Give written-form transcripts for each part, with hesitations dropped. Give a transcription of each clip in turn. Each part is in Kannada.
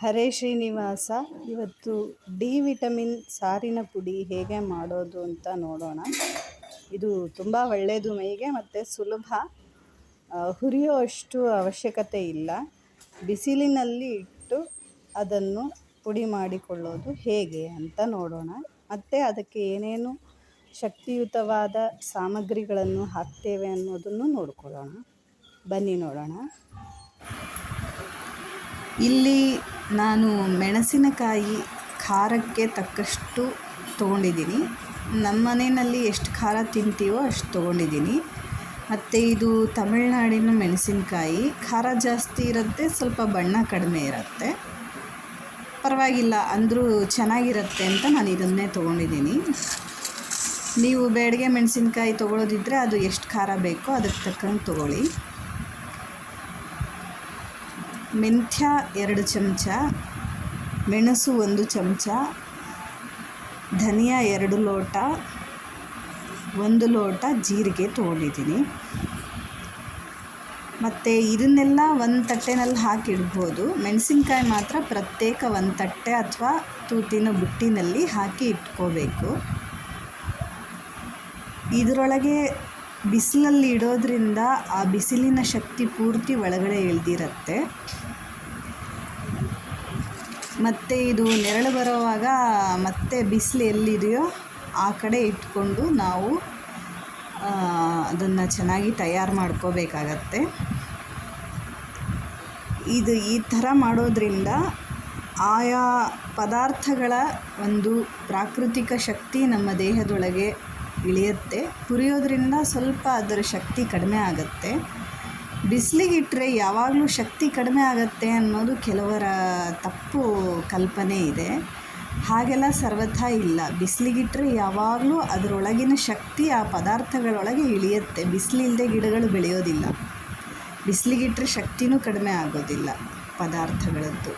ಹರೇ ಶ್ರೀನಿವಾಸ. ಇವತ್ತು ಡಿ ವಿಟಮಿನ್ ಸಾರಿನ ಪುಡಿ ಹೇಗೆ ಮಾಡೋದು ಅಂತ ನೋಡೋಣ. ಇದು ತುಂಬ ಒಳ್ಳೆಯದು ಮೈಗೆ ಮತ್ತು ಸುಲಭ. ಹುರಿಯುವಷ್ಟು ಅವಶ್ಯಕತೆ ಇಲ್ಲ. ಬಿಸಿಲಿನಲ್ಲಿ ಇಟ್ಟು ಅದನ್ನು ಪುಡಿ ಮಾಡಿಕೊಳ್ಳೋದು ಹೇಗೆ ಅಂತ ನೋಡೋಣ. ಮತ್ತು ಅದಕ್ಕೆ ಏನೇನು ಶಕ್ತಿಯುತವಾದ ಸಾಮಗ್ರಿಗಳನ್ನು ಹಾಕ್ತೇವೆ ಅನ್ನೋದನ್ನು ನೋಡ್ಕೊಳ್ಳೋಣ. ಬನ್ನಿ ನೋಡೋಣ. ಇಲ್ಲಿ ನಾನು ಮೆಣಸಿನಕಾಯಿ ಖಾರಕ್ಕೆ ತಕ್ಕಷ್ಟು ತೊಗೊಂಡಿದ್ದೀನಿ. ನಮ್ಮ ಮನೆಯಲ್ಲಿ ಎಷ್ಟು ಖಾರ ತಿಂತೀವೋ ಅಷ್ಟು ತೊಗೊಂಡಿದ್ದೀನಿ. ಮತ್ತು ಇದು ತಮಿಳ್ನಾಡಿನ ಮೆಣಸಿನಕಾಯಿ. ಖಾರ ಜಾಸ್ತಿ ಇರುತ್ತೆ, ಸ್ವಲ್ಪ ಬಣ್ಣ ಕಡಿಮೆ ಇರುತ್ತೆ. ಪರವಾಗಿಲ್ಲ, ಅಂದರೂ ಚೆನ್ನಾಗಿರುತ್ತೆ ಅಂತ ನಾನು ಇದನ್ನೇ ತೊಗೊಂಡಿದ್ದೀನಿ. ನೀವು ಬೇಡಿಗೆ ಮೆಣಸಿನಕಾಯಿ ತೊಗೊಳೋದಿದ್ದರೆ ಅದು ಎಷ್ಟು ಖಾರ ಬೇಕೋ ಅದಕ್ಕೆ ತಕ್ಕಂಗೆ ತೊಗೊಳ್ಳಿ. ಮೆಂತ್ಯ 2 ಚಮಚ, ಮೆಣಸು 1 ಚಮಚ, ಧನಿಯಾ 2 ಲೋಟ, 1 ಲೋಟ ಜೀರಿಗೆ ತೊಗೊಂಡಿದ್ದೀನಿ. ಮತ್ತು ಇದನ್ನೆಲ್ಲ ಒಂದು ತಟ್ಟೆನಲ್ಲಿ ಹಾಕಿಡ್ಬೋದು. ಮೆಣಸಿನ್ಕಾಯಿ ಮಾತ್ರ ಪ್ರತ್ಯೇಕ ಒಂದು ತಟ್ಟೆ ಅಥವಾ ತೂತಿನ ಬುಟ್ಟಿನಲ್ಲಿ ಹಾಕಿ ಇಟ್ಕೋಬೇಕು. ಇದರೊಳಗೆ ಬಿಸಿಲಲ್ಲಿ ಇಡೋದ್ರಿಂದ ಆ ಬಿಸಿಲಿನ ಶಕ್ತಿ ಪೂರ್ತಿ ಒಳಗಡೆ ಇಳಿದಿರುತ್ತೆ. ಮತ್ತು ಇದು ನೆರಳು ಬರೋವಾಗ ಮತ್ತೆ ಬಿಸಿಲು ಎಲ್ಲಿದೆಯೋ ಆ ಕಡೆ ಇಟ್ಕೊಂಡು ನಾವು ಅದನ್ನು ಚೆನ್ನಾಗಿ ತಯಾರು ಮಾಡ್ಕೋಬೇಕಾಗತ್ತೆ. ಇದು ಈ ಥರ ಮಾಡೋದ್ರಿಂದ ಆಯಾ ಪದಾರ್ಥಗಳ ಒಂದು ಪ್ರಾಕೃತಿಕ ಶಕ್ತಿ ನಮ್ಮ ದೇಹದೊಳಗೆ ಇಳಿಯುತ್ತೆ. ಹುರಿಯೋದ್ರಿಂದ ಸ್ವಲ್ಪ ಅದರ ಶಕ್ತಿ ಕಡಿಮೆ ಆಗುತ್ತೆ. ಬಿಸಿಲಿಗಿಟ್ಟರೆ ಯಾವಾಗಲೂ ಶಕ್ತಿ ಕಡಿಮೆ ಆಗುತ್ತೆ ಅನ್ನೋದು ಕೆಲವರ ತಪ್ಪು ಕಲ್ಪನೆ ಇದೆ. ಹಾಗೆಲ್ಲ ಸರ್ವಥಾ ಇಲ್ಲ. ಬಿಸಿಲಿಗಿಟ್ಟರೆ ಯಾವಾಗಲೂ ಅದರೊಳಗಿನ ಶಕ್ತಿ ಆ ಪದಾರ್ಥಗಳೊಳಗೆ ಇಳಿಯುತ್ತೆ. ಬಿಸಿಲಿಲ್ಲದೆ ಗಿಡಗಳು ಬೆಳೆಯೋದಿಲ್ಲ. ಬಿಸಿಲಿಗಿಟ್ಟರೆ ಶಕ್ತಿನೂ ಕಡಿಮೆ ಆಗೋದಿಲ್ಲ ಪದಾರ್ಥಗಳದ್ದು.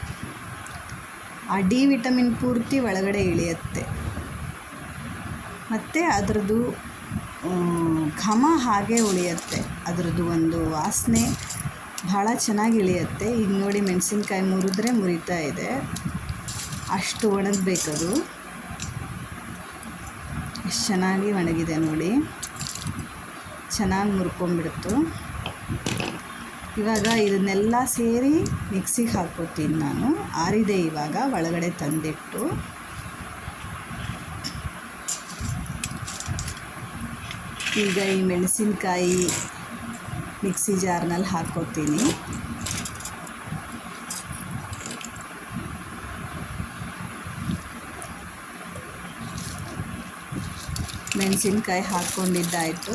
ಆ ಡಿ ವಿಟಮಿನ್ ಪೂರ್ತಿ ಒಳಗಡೆ ಇಳಿಯುತ್ತೆ. ಮತ್ತು ಅದರದ್ದು ಘಮ ಹಾಗೆ ಉಳಿಯುತ್ತೆ. ಅದರದ್ದು ಒಂದು ವಾಸನೆ ಭಾಳ ಚೆನ್ನಾಗಿ ಇಳಿಯುತ್ತೆ. ಈಗ ನೋಡಿ, ಮೆಣಸಿನ್ಕಾಯಿ ಮುರಿದ್ರೆ ಮುರಿತಾ ಇದೆ, ಅಷ್ಟು ಒಣಗಬೇಕದು. ಎಷ್ಟು ಚೆನ್ನಾಗಿ ಒಣಗಿದೆ ನೋಡಿ, ಚೆನ್ನಾಗಿ ಮುರ್ಕೊಂಡ್ಬಿಡ್ತು. ಇವಾಗ ಇದನ್ನೆಲ್ಲ ಸೇರಿ ಮಿಕ್ಸಿಗೆ ಹಾಕ್ಕೋತೀನಿ ನಾನು. ಆರಿದೆ ಇವಾಗ ಒಳಗಡೆ ತಂದಿಟ್ಟು. ಈಗ ಈ ಮೆಣಸಿನ್ಕಾಯಿ ಮಿಕ್ಸಿ ಜಾರ್ನಲ್ಲಿ ಹಾಕ್ಕೋತೀನಿ. ಮೆಣಸಿನ್ಕಾಯಿ ಹಾಕ್ಕೊಂಡಿದ್ದಾಯಿತು.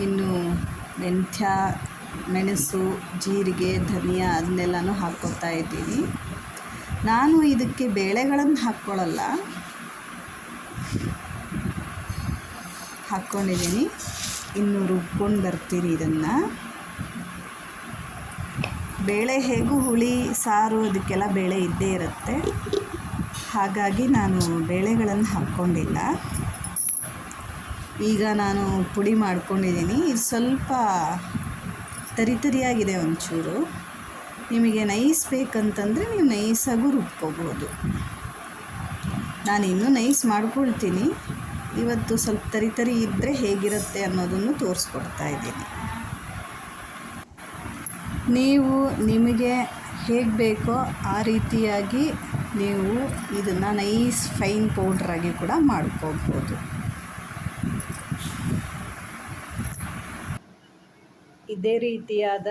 ಇನ್ನು ಮೆಂತ್ಯ, ಮೆಣಸು, ಜೀರಿಗೆ, ಧನಿಯಾ ಅದನ್ನೆಲ್ಲನೂ ಹಾಕ್ಕೊತಾ ಇದ್ದೀನಿ. ನಾನು ಇದಕ್ಕೆ ಬೇಳೆಗಳನ್ನು ಹಾಕ್ಕೊಳ್ಳಲ್ಲ, ಹಾಕ್ಕೊಂಡಿದ್ದೀನಿ. ಇನ್ನು ರುಬ್ಕೊಂಡು ಬರ್ತೀನಿ ಇದನ್ನು. ಬೇಳೆ ಹೇಗೂ ಹುಳಿ ಸಾರು ಅದಕ್ಕೆಲ್ಲ ಬೇಳೆ ಇದ್ದೇ ಇರುತ್ತೆ. ಹಾಗಾಗಿ ನಾನು ಬೇಳೆಗಳನ್ನು ಹಾಕ್ಕೊಂಡಿಲ್ಲ. ಈಗ ನಾನು ಪುಡಿ ಮಾಡ್ಕೊಂಡಿದ್ದೀನಿ. ಇದು ಸ್ವಲ್ಪ ತರಿಯಾಗಿದೆ ಒಂಚೂರು. ನಿಮಗೆ ನೈಸ್ ಬೇಕಂತಂದರೆ ನೀವು ನೈಸಾಗೂ ರುಬ್ಕೋಬೋದು. ನಾನು ಇನ್ನೂ ನೈಸ್ ಮಾಡ್ಕೊಳ್ತೀನಿ. ಇವತ್ತು ಸ್ವಲ್ಪ ತರಿ ಇದ್ದರೆ ಹೇಗಿರುತ್ತೆ ಅನ್ನೋದನ್ನು ತೋರಿಸ್ಕೊಡ್ತಾ ಇದ್ದೀನಿ. ನೀವು ನಿಮಗೆ ಹೇಗೆ ಬೇಕೋ ಆ ರೀತಿಯಾಗಿ ನೀವು ಇದನ್ನು ನೈಸ್ ಫೈನ್ ಪೌಡ್ರಾಗಿ ಕೂಡ ಮಾಡ್ಕೋಬೋದು. ಇದೇ ರೀತಿಯಾದ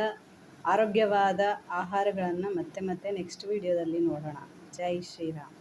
ಆರೋಗ್ಯವಾದ ಆಹಾರಗಳನ್ನು ಮತ್ತೆ ನೆಕ್ಸ್ಟ್ ವಿಡಿಯೋದಲ್ಲಿ ನೋಡೋಣ. ಜೈ ಶ್ರೀರಾಮ್.